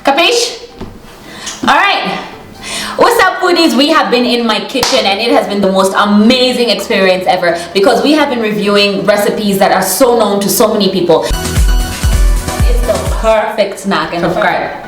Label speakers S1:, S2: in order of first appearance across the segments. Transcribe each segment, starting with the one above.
S1: Capiche? Alright. What's up, foodies? We have been in my kitchen and it has been the most amazing experience ever because we have been reviewing recipes that are so known to so many people. It's the perfect snack and subscribe.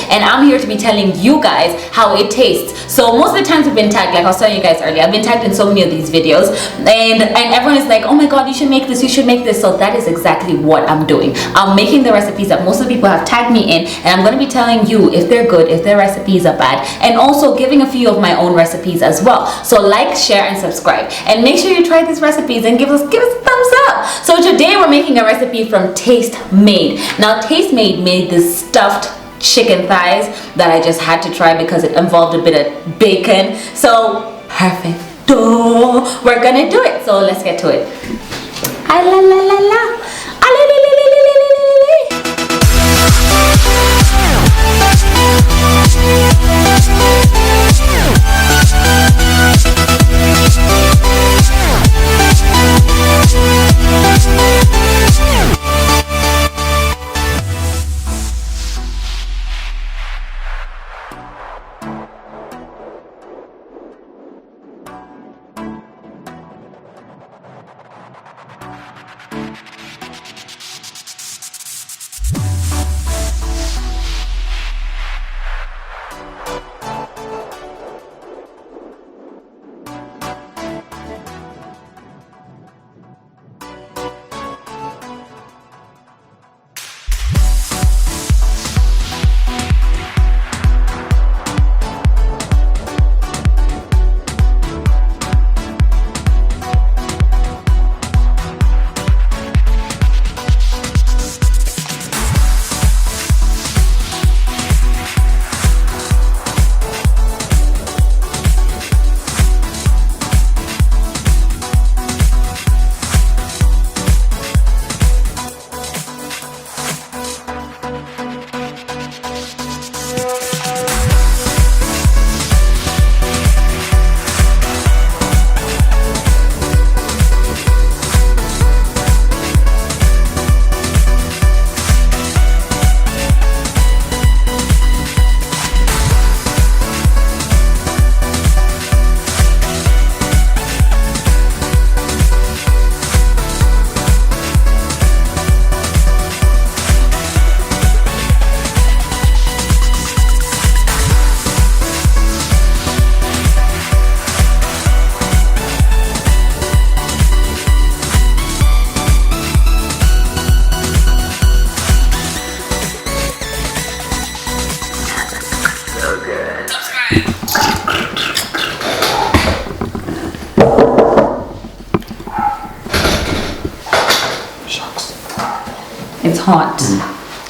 S1: And I'm here to be telling you guys how it tastes. So most of the times we've been tagged, like I was telling you guys earlier, I've been tagged in so many of these videos, and everyone is like, oh my god, you should make this, you should make this. So that is exactly what I'm doing. I'm making the recipes that most of the people have tagged me in, and I'm going to be telling you if they're good, if their recipes are bad, and also giving a few of my own recipes as well. So like, share, and subscribe, and make sure you try these recipes and give us a thumbs up. So today we're making a recipe from Tastemade. Now Tastemade made this stuffed chicken thighs that I just had to try because it involved a bit of bacon. So perfect. We're gonna do it. So let's get to it. Ah, la, la, la, la. Ah, la, la, la, la, la, la, it's hot.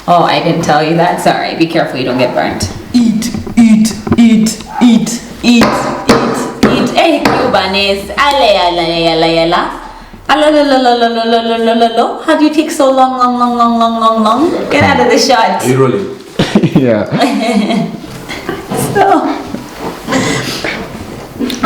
S1: Oh, I didn't tell you that. Sorry. Be careful you don't get burnt. Eat, eat, eat, eat, eat, eat, eat. Hey, Cubanes. Ale, ale, ale, ale. How do you take so long? Get out of the shot.
S2: Are you rolling?
S3: Yeah.
S1: So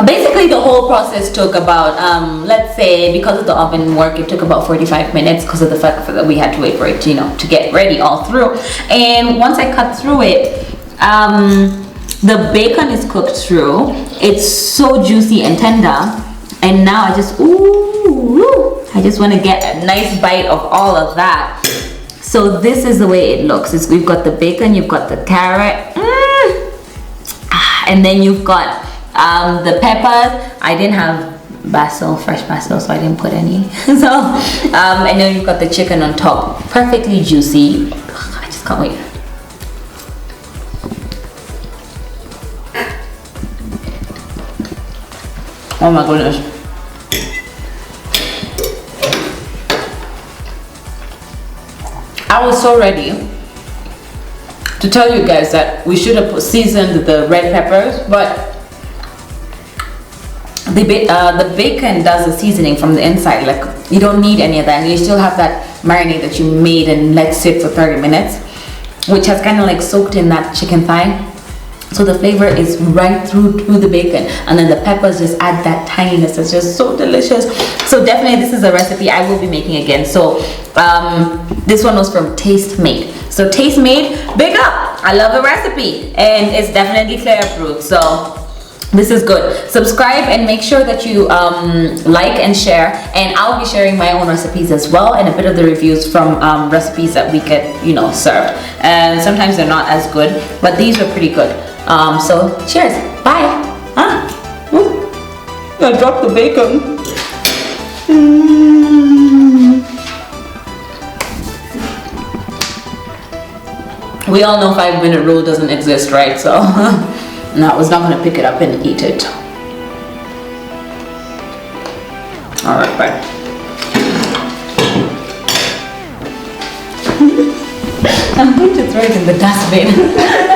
S1: basically the whole process took about let's say, because of the oven work, it took about 45 minutes because of the fact that we had to wait for it, you know, to get ready all through. And once I cut through it, the bacon is cooked through. It's so juicy and tender, and now I just I just want to get a nice bite of all of that. So this is the way it looks. We've got the bacon, you've got the carrot, and then you've got the peppers. I didn't have basil, fresh basil, so I didn't put any. So and then you've got the chicken on top, perfectly juicy. I just can't wait. Oh my goodness. I was so ready to tell you guys that we should have seasoned the red peppers, but the bacon does the seasoning from the inside. Like, you don't need any of that, and you still have that marinade that you made and let sit for 30 minutes, which has kind of like soaked in that chicken thigh. So the flavor is right through the bacon, and then the peppers just add that tanginess. It's just so delicious. So definitely this is a recipe I will be making again. So this one was from Tastemade. So Tastemade, big up. I love the recipe, and it's definitely Clare approved. So this is good. Subscribe and make sure that you like and share, and I'll be sharing my own recipes as well, and a bit of the reviews from recipes that we get, you know, served. And sometimes they're not as good, but these were pretty good. So cheers. Bye. I dropped the bacon. We all know 5-minute rule doesn't exist, right? So no, I was not going to pick it up and eat it. All right, bye. I'm going to throw it in the dustbin.